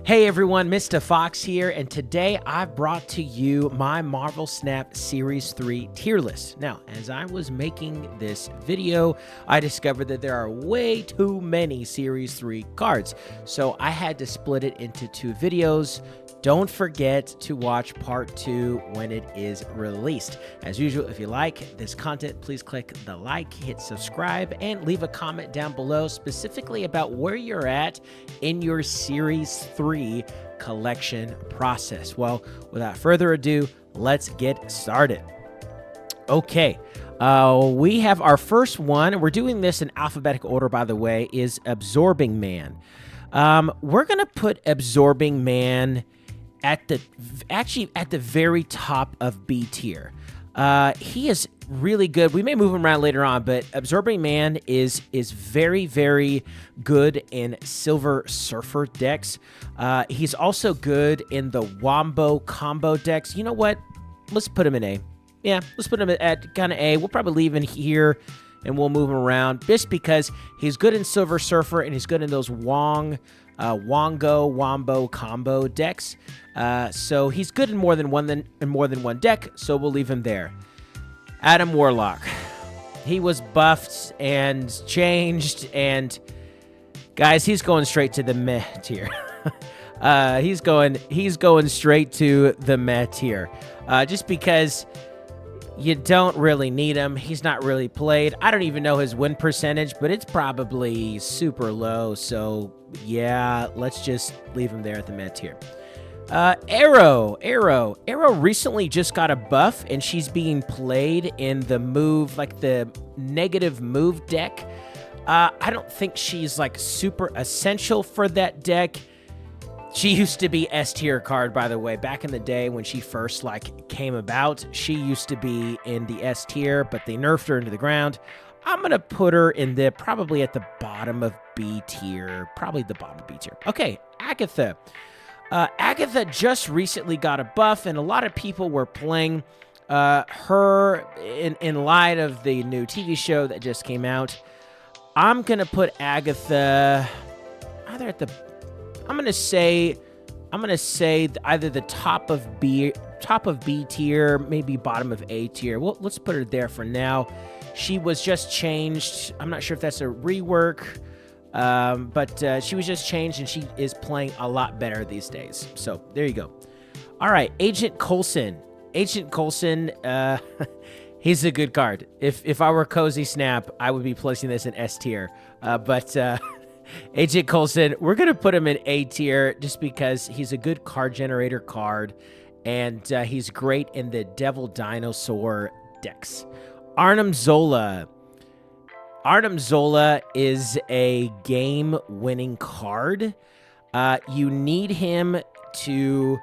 Hey everyone, Mr. Fox here, and today I've brought to you my Marvel Snap Series 3 tier list. Now, as I was making this video, I discovered that there are way too many Series 3 cards, so I had to split it into two videos. Don't forget to watch part 2 when it is released. As usual, if you like this content, please click the like, hit subscribe, and leave a comment down below specifically about where you're at in your Series 3 collection process. Well, without further ado, let's get started. Okay, we have our first one. We're doing this in alphabetical order, by the way, is Absorbing Man. We're going to put Absorbing Man at the very top of B tier. He is really good. We may move him around later on, but Absorbing Man is very, very good in Silver Surfer decks. He's also good in the Wombo combo decks. You know what? Let's put him in A. Yeah, let's put him at kind of A. We'll probably leave him here, and we'll move him around just because he's good in Silver Surfer and he's good in those Wombo combo decks. So he's good in more than one deck, so we'll leave him there. Adam Warlock. He was buffed and changed, and guys, he's going straight to the meh tier. He's going straight to the meh tier. Just because you don't really need him. He's not really played. I don't even know his win percentage, but it's probably super low. So yeah, let's just leave him there at the meh tier. Arrow recently just got a buff, and she's being played in the move, like the negative move deck. I don't think she's like super essential for that deck. She used to be S tier card, by the way. Back in the day when she first came about, she used to be in the S tier, but they nerfed her into the ground. I'm gonna put her in probably at the bottom of B tier, probably the bottom of B tier. Okay, Agatha. Agatha just recently got a buff, and a lot of people were playing her in light of the new TV show that just came out. I'm gonna put Agatha either at the I'm gonna say either the top of B tier, maybe bottom of A tier. Well, let's put her there for now. She was just changed. I'm not sure if that's a rework, but she was just changed, and she is playing a lot better these days. So there you go. All right, Agent Coulson. Agent Coulson, he's a good card. If I were Cozy Snap, I would be placing this in S tier. But Agent Coulson, we're going to put him in A tier just because he's a good card generator card, and he's great in the Devil Dinosaur decks. Arnim Zola. Arnim Zola is a game-winning card. You need him for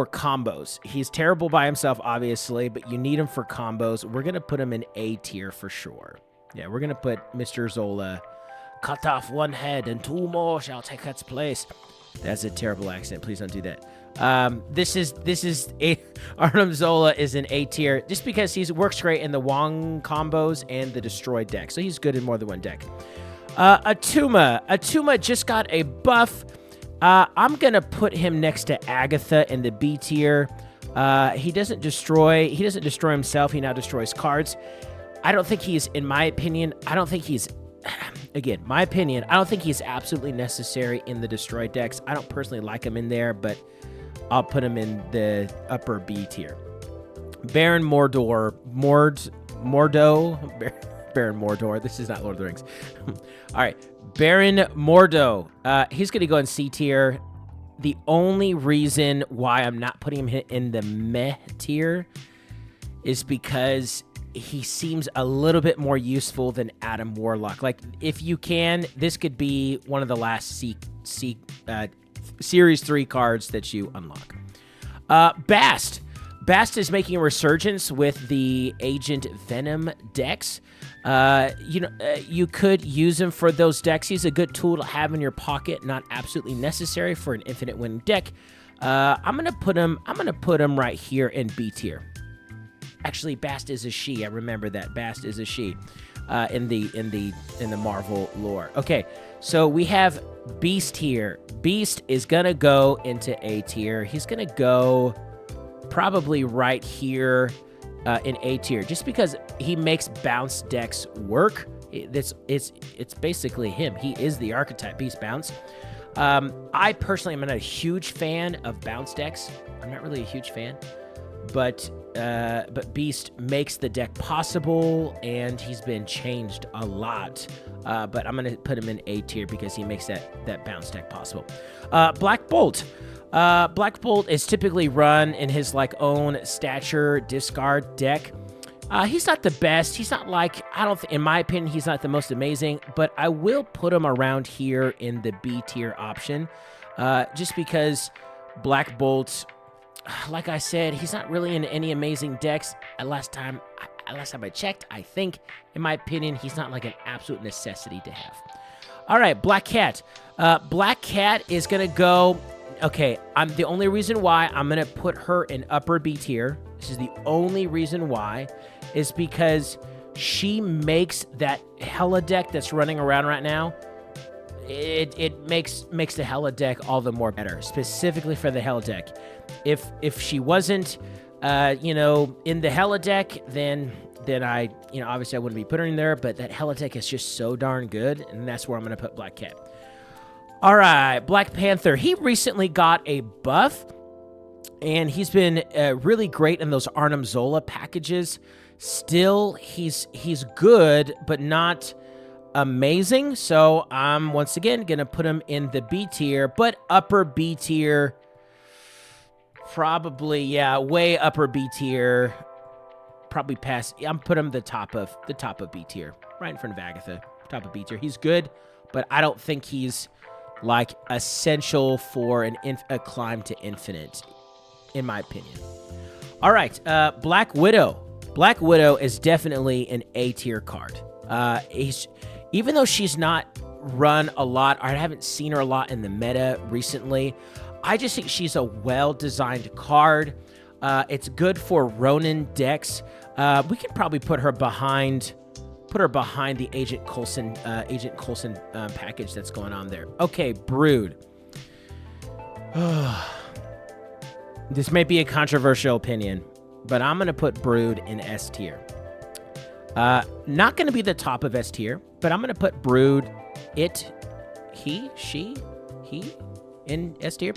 combos. He's terrible by himself, obviously, but you need him for combos. We're going to put him in A tier for sure. Yeah, we're going to put Mr. Zola. Cut off one head and two more shall take its place. That's a terrible accent. Please don't do that. Arnim Zola is an A tier just because he works great in the Wong combos and the Destroy deck. So he's good in more than one deck. Atuma just got a buff. I'm going to put him next to Agatha in the B tier. He doesn't destroy himself. He now destroys cards. I don't think he's, in my opinion, I don't think he's absolutely necessary in the Destroy decks. I don't personally like him in there, but I'll put him in the upper B tier. Baron Mordo. Baron Mordor. This is not Lord of the Rings. All right, Baron Mordo. He's going to go in C tier. The only reason why I'm not putting him in the meh tier is because he seems a little bit more useful than Adam Warlock. Like, if you can, this could be one of the last Series 3 cards that you unlock. Bast. Bast is making a resurgence with the Agent Venom decks. You could use him for those decks. He's a good tool to have in your pocket, not absolutely necessary for an infinite win deck. I'm gonna put him right here in B tier. Actually, Bast is a she. I remember that. Bast is a she. in the Marvel lore. Okay, so we have Beast here. Beast is gonna go into A tier. He's gonna go probably right here in A tier, just because he makes bounce decks work. It's basically him. He is the archetype Beast Bounce. I personally am not a huge fan of bounce decks. I'm not really a huge fan, but Beast makes the deck possible, and he's been changed a lot. But I'm gonna put him in A tier because he makes that bounce deck possible. Black Bolt. Black Bolt is typically run in his own stature discard deck. He's not the best. He's not in my opinion, he's not the most amazing, but I will put him around here in the B tier option, just because Black Bolt, like I said, he's not really in any amazing decks. Last time I checked, I think, in my opinion, he's not an absolute necessity to have. All right, Black Cat. Black Cat is gonna go. Okay, the only reason why I'm gonna put her in upper B tier. This is the only reason why, is because she makes that Hella deck that's running around right now. It makes the Hella deck all the more better, specifically for the Hella deck. If she wasn't, in the Hella deck, then I, obviously I wouldn't be putting her in there. But that Hella deck is just so darn good, and that's where I'm gonna put Black Cat. All right, Black Panther. He recently got a buff, and he's been really great in those Arnim Zola packages. Still, he's good, but not amazing. So I'm once again gonna put him in the B tier, but upper B tier. Probably, yeah, way upper B tier. Probably past. I'm put him the top of B tier, right in front of Agatha. Top of B tier. He's good, but I don't think he's essential for a climb to infinite, in my opinion. All right, Black Widow. Black Widow is definitely an A tier card. Even though she's not run a lot, I haven't seen her a lot in the meta recently. I just think she's a well-designed card. It's good for Ronin decks. We could probably put her behind the Agent Coulson package that's going on there. Okay, Brood. This may be a controversial opinion, but I'm gonna put Brood in S tier. Not gonna be the top of S tier, but I'm gonna put Brood, he in S tier.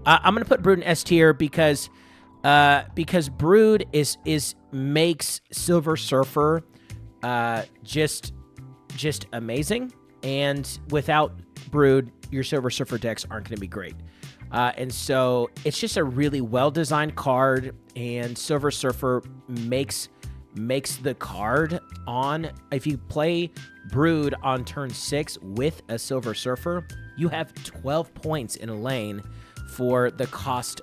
I'm gonna put Brood in S tier because Brood makes Silver Surfer just amazing, and without Brood, your Silver Surfer decks aren't going to be great. And so it's just a really well-designed card, and Silver Surfer makes the card on. If you play Brood on turn 6 with a Silver Surfer, you have 12 points in a lane for the cost,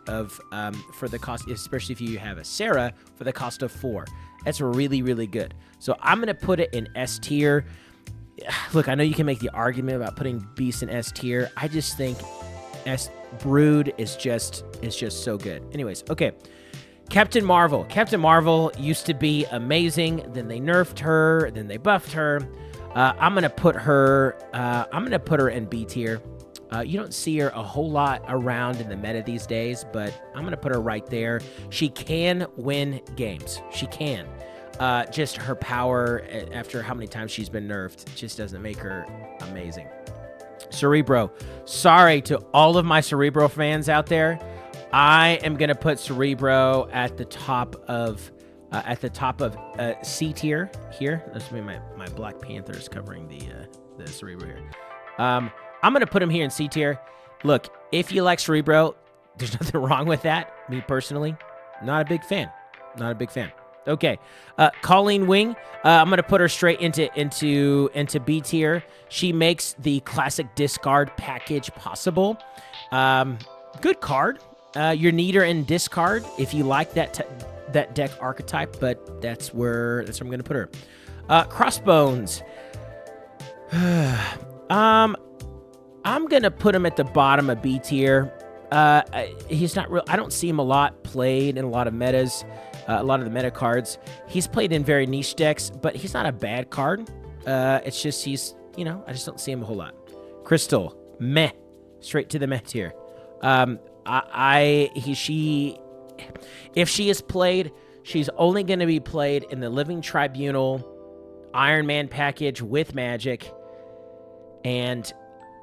especially if you have a Sarah, for the cost of 4. That's really, really good. So I'm going to put it in S tier. Look, I know you can make the argument about putting Beast in S tier. I just think Brood is just so good. Anyways, okay. Captain Marvel. Captain Marvel used to be amazing. Then they nerfed her. Then they buffed her. I'm gonna put her in B tier. You don't see her a whole lot around in the meta these days, but I'm gonna put her right there. She can win games. She can. Just her power, after how many times she's been nerfed, just doesn't make her amazing. Cerebro. Sorry to all of my Cerebro fans out there. I am gonna put Cerebro at the top of C tier here. That's me. My Black Panther is covering the Cerebro here. I'm gonna put him here in C tier. Look, if you like Cerebro, there's nothing wrong with that. Me personally, not a big fan. Not a big fan. Okay, Colleen Wing. I'm gonna put her straight into B tier. She makes the classic discard package possible. Good card. You're neater in discard if you like that deck archetype, but that's where I'm gonna put her. Crossbones. I'm gonna put him at the bottom of B tier. He's not real. I don't see him a lot played in a lot of metas. A lot of the meta cards. He's played in very niche decks, but he's not a bad card. It's just he's, I just don't see him a whole lot. Crystal, meh. Straight to the meh tier. If she is played, she's only going to be played in the Living Tribunal Iron Man package with magic. And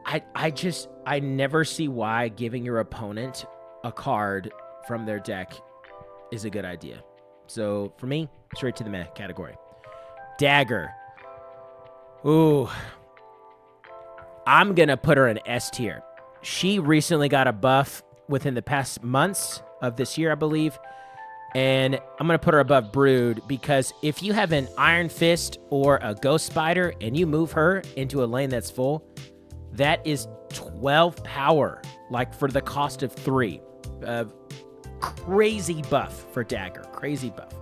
I never see why giving your opponent a card from their deck is a good idea. So for me, straight to the meh category. Dagger. Ooh. I'm going to put her in S tier. She recently got a buff within the past months of this year, I believe. And I'm going to put her above Brood because if you have an Iron Fist or a Ghost Spider and you move her into a lane that's full, that is 12 power, like for the cost of 3. Crazy buff for Dagger. Crazy buff.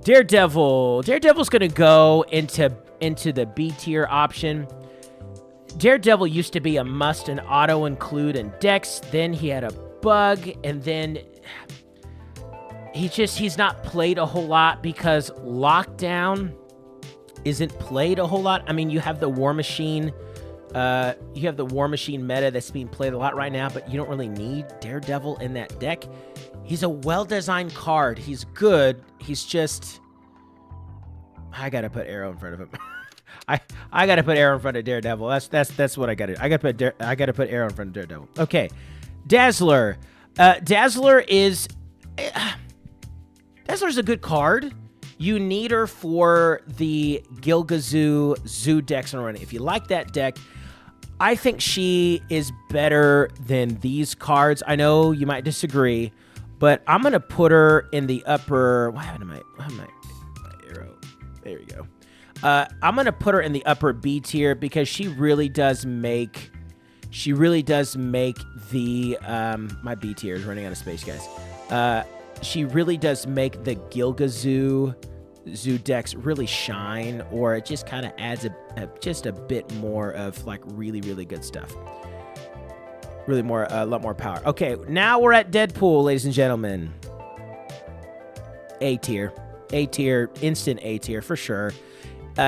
Daredevil. Daredevil's going to go into the B tier option. Daredevil used to be a must and auto include in decks. Then he had a bug, and then he's not played a whole lot because Lockdown isn't played a whole lot. I mean, you have the War Machine. You have the War Machine meta that's being played a lot right now, but you don't really need Daredevil in that deck. He's a well-designed card. He's good. He's just... I gotta put Arrow in front of him. I gotta put Arrow in front of Daredevil. That's what I gotta do. I gotta put Arrow in front of Daredevil. Okay, Dazzler. Dazzler's a good card. You need her for the Gilgazoo Zoo decks and running. If you like that deck, I think she is better than these cards. I know you might disagree, but I'm gonna put her in the upper. What happened to my arrow? There we go. I'm gonna put her in the upper B tier because she really does make the my B tier is running out of space, guys. She really does make the Gilgazoo Zoo decks really shine, or it just kind of adds just a bit more of like really, really good stuff. Really a lot more power. Okay, now we're at Deadpool, ladies and gentlemen. A tier, instant A tier for sure.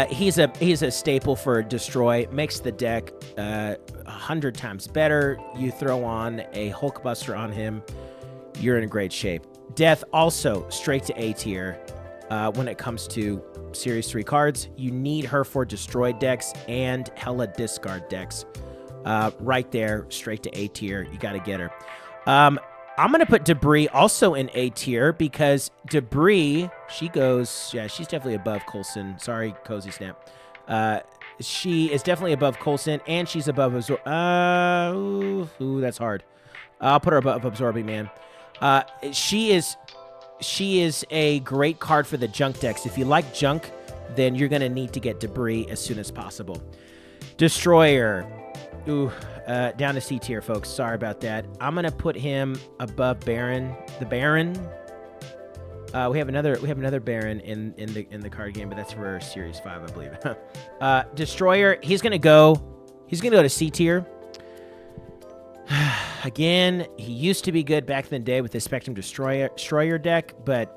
He's a staple for Destroy. Makes the deck 100 times better. You throw on a Hulkbuster on him, you're in great shape. Death also straight to A tier. When it comes to Series 3 cards, you need her for Destroy decks and hella discard decks. Right there, straight to A tier. You got to get her. I'm going to put Debris also in A tier because Debris, she's definitely above Coulson. Sorry, Cozy Snap. She is definitely above Coulson, and she's above ooh, that's hard. I'll put her above Absorbing Man. She is a great card for the junk decks. If you like junk, then you're going to need to get Debris as soon as possible. Destroyer. Ooh, down to C tier, folks. Sorry about that. I'm going to put him above Baron. The Baron. We have another Baron in the card game, but that's for Series 5, I believe. Destroyer, he's going to go to C tier. Again, he used to be good back in the day with the Spectrum Destroyer deck, but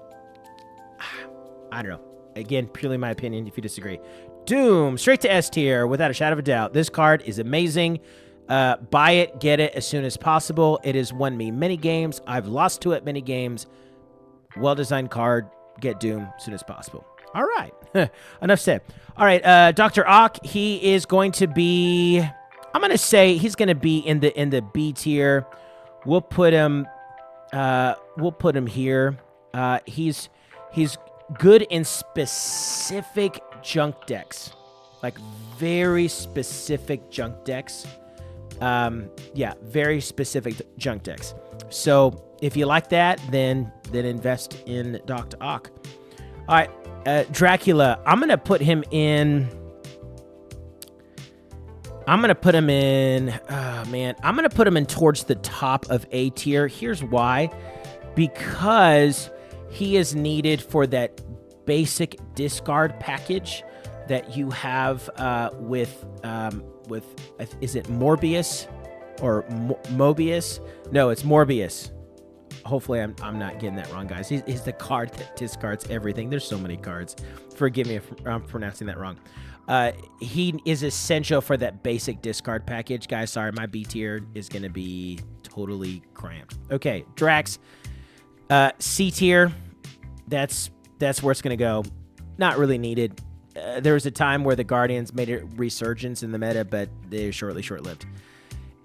I don't know. Again, purely my opinion, if you disagree. Doom, straight to S tier, without a shadow of a doubt. This card is amazing. Buy it, get it as soon as possible. It has won me many games. I've lost to it many games. Well-designed card. Get Doom as soon as possible. All right. Enough said. All right, Dr. Ock, he is going to be... I'm going to say he's going to be in the B tier. We'll put him here. He's good in specific junk decks. Like very specific junk decks. Yeah, very specific junk decks. So if you like that, then invest in Dr. Ock. All right, Dracula. I'm going to put him in... I'm going to put him in, I'm going to put him in towards the top of A tier. Here's why. Because he is needed for that basic discard package that you have with is it Morbius or Mobius? No, it's Morbius. Hopefully I'm not getting that wrong, guys. He's the card that discards everything. There's so many cards. Forgive me if I'm pronouncing that wrong. He is essential for that basic discard package, guys. Sorry, my B tier is going to be totally cramped. Okay, Drax, C tier. That's where it's going to go. Not really needed. There was a time where the Guardians made a resurgence in the meta, but they're short-lived.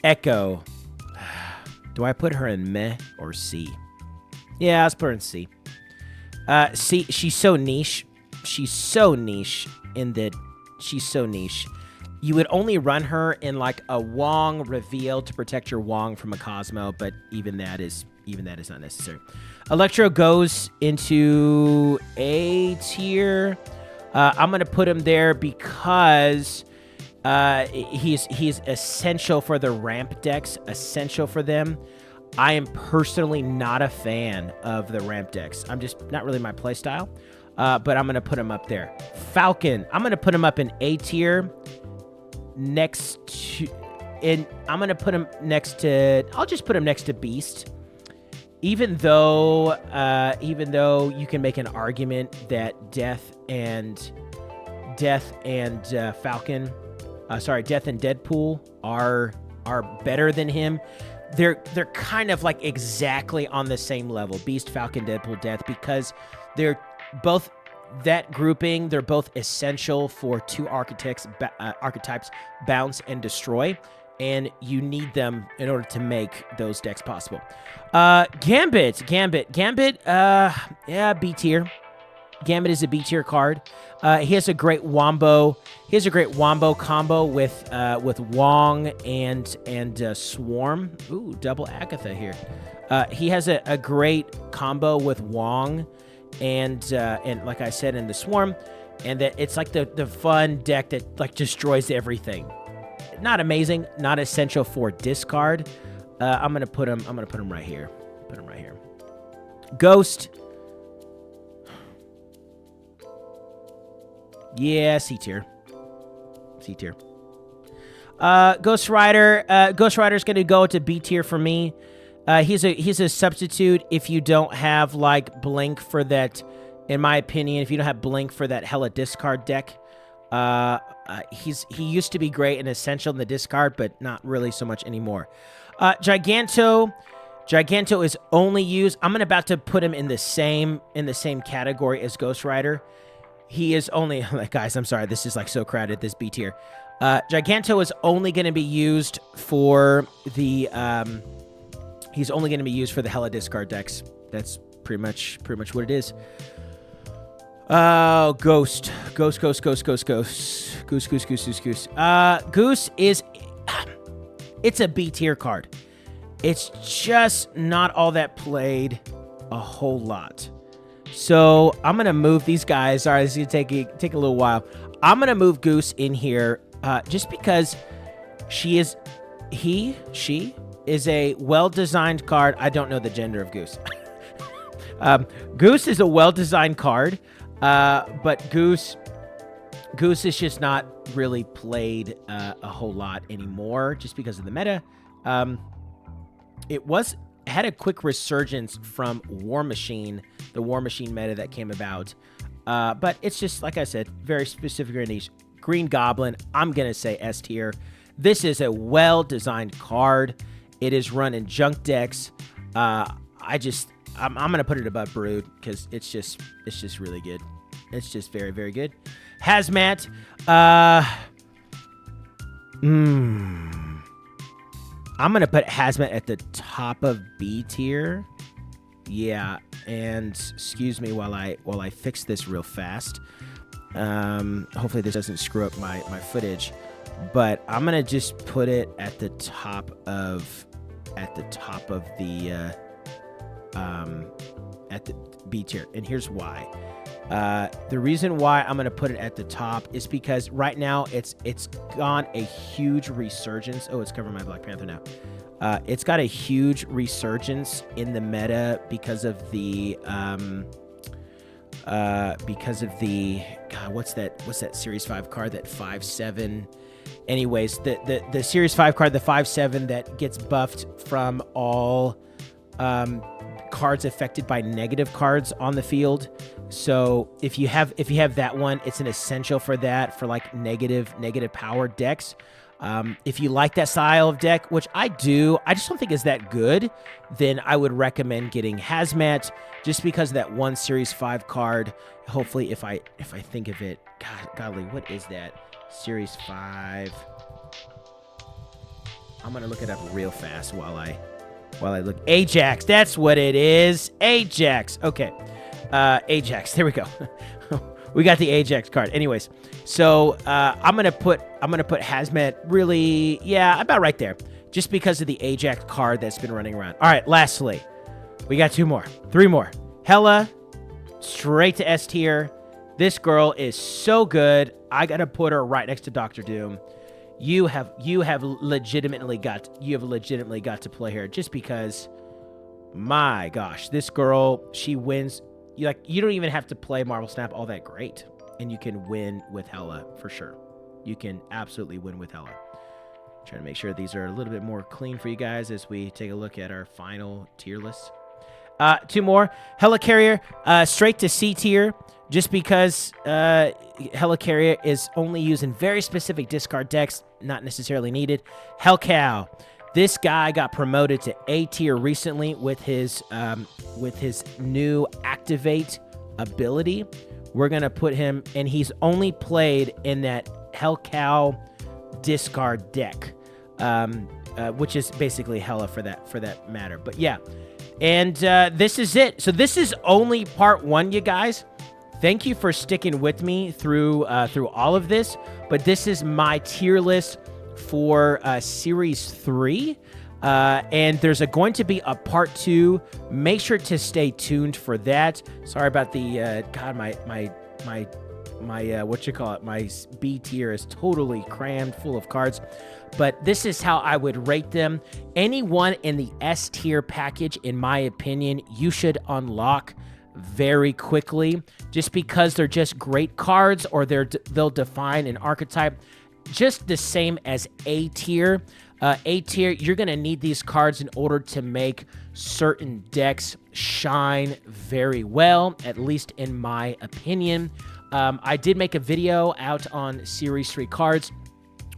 Echo. Do I put her in meh or C? Yeah, let's put her in C. C, she's so niche. She's so niche in that she's so niche. You would only run her in like a Wong reveal to protect your Wong from a Cosmo, but even that is not necessary. Electro goes into A tier. I'm gonna put him there because he's essential for the ramp decks. Essential for them. I am personally not a fan of the ramp decks. I'm just not really my playstyle. But I'm gonna put him up there. Falcon. I'm gonna put him up in A tier. I'm gonna put him next to. I'll just put him next to Beast. Even though you can make an argument that Death and Deadpool are better than him. They're kind of like exactly on the same level. Beast, Falcon, Deadpool, Death, because they're both that grouping. They're both essential for two archetypes, bounce and destroy. And you need them in order to make those decks possible. Gambit, yeah, B tier. Gambit is a B tier card. He has a great wombo. He has a great wombo combo with Wong and Swarm. Ooh, double Agatha here. He has a great combo with Wong and like I said in the Swarm, and that it's like the fun deck that like destroys everything. Not amazing, not essential for discard. I'm gonna put him right here. Ghost. Yeah, C tier. Ghost Rider. Ghost Rider's gonna go to B tier for me. He's a substitute if you don't have like Blink for that. In my opinion, if you don't have Blink for that hella discard deck. He used to be great and essential in the discard, but not really so much anymore. Giganto is only used. I'm about to put him in the same category as Ghost Rider. He is only guys. I'm sorry, this is like so crowded. This B tier. Giganto is only going to be used for the. He's only going to be used for the hella discard decks. That's pretty much what it is. Goose is, it's a B tier card. It's just not all that played a whole lot. So I'm gonna move these guys. All right, this is gonna take a little while. I'm gonna move Goose in here, just because she is a well-designed card. I don't know the gender of Goose. Goose is a well-designed card. But Goose is just not really played a whole lot anymore just because of the meta. It had a quick resurgence from War Machine, the War Machine meta that came about. But it's just, like I said, very specific or niche. Green Goblin, I'm going to say S tier. This is a well-designed card. It is run in junk decks. I'm going to put it above Brood because it's just really good. It's just very, very good. Hazmat. I'm going to put Hazmat at the top of B tier. Yeah, and excuse me while I fix this real fast. Hopefully this doesn't screw up my footage. But I'm going to just put it at the top of the at the B tier, and here's why. The reason why I'm going to put it at the top is because right now it's gone a huge resurgence. Oh, it's covering my Black Panther now. It's got a huge resurgence in the meta because of the God, what's that Series 5 card, that 5/7. Anyways, the Series 5 card, the 5/7 that gets buffed from all cards affected by negative cards on the field. So if you have that one, it's an essential for that, for like negative power decks. If you like that style of deck, which I do, I just don't think is that good, then I would recommend getting Hazmat, just because of that one Series 5 card. Hopefully, if I think of it, godly, what is that? Series 5. I'm gonna look it up real fast while I look. Ajax, that's what it is. Ajax. Okay. Ajax. There we go. We got the Ajax card. Anyways, so I'm gonna put Hazmat really, yeah, about right there, just because of the Ajax card that's been running around. All right, lastly, we got 3 more. Hela, straight to S tier. This girl is so good. I gotta put her right next to Dr. Doom. You have legitimately got to play her, just because, my gosh, this girl, she wins. You don't even have to play Marvel Snap all that great, and you can win with Hela for sure. You can absolutely win with Hela. Trying to make sure these are a little bit more clean for you guys as we take a look at our final tier list. 2 more. Helicarrier, straight to C tier, just because Helicarrier is only used in very specific discard decks, not necessarily needed. Hellcow. This guy got promoted to A tier recently with his new activate ability. We're gonna put him, and he's only played in that Hellcow discard deck, which is basically Hela for that matter. But yeah, and this is it. So this is only part 1, you guys. Thank you for sticking with me through all of this. But this is my tier list for Series 3. And there's going to be a part 2. Make sure to stay tuned for that. Sorry about the God, my what you call it, my B tier is totally crammed full of cards. But this is how I would rate them. Anyone in the S tier package, in my opinion, you should unlock very quickly, just because they're just great cards, or they'll define an archetype just the same as A tier. A tier, you're going to need these cards in order to make certain decks shine very well, at least in my opinion. I did make a video out on Series 3 cards,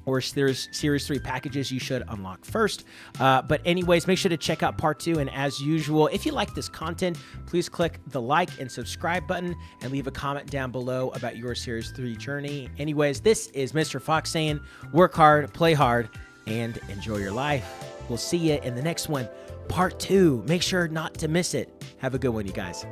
or there's Series 3 packages you should unlock first. But anyways, make sure to check out part 2. And as usual, if you like this content, please click the like and subscribe button and leave a comment down below about your Series 3 journey. Anyways, this is Mr. Fox saying, work hard, play hard, and enjoy your life. We'll see you in the next one, part 2. Make sure not to miss it. Have a good one, you guys.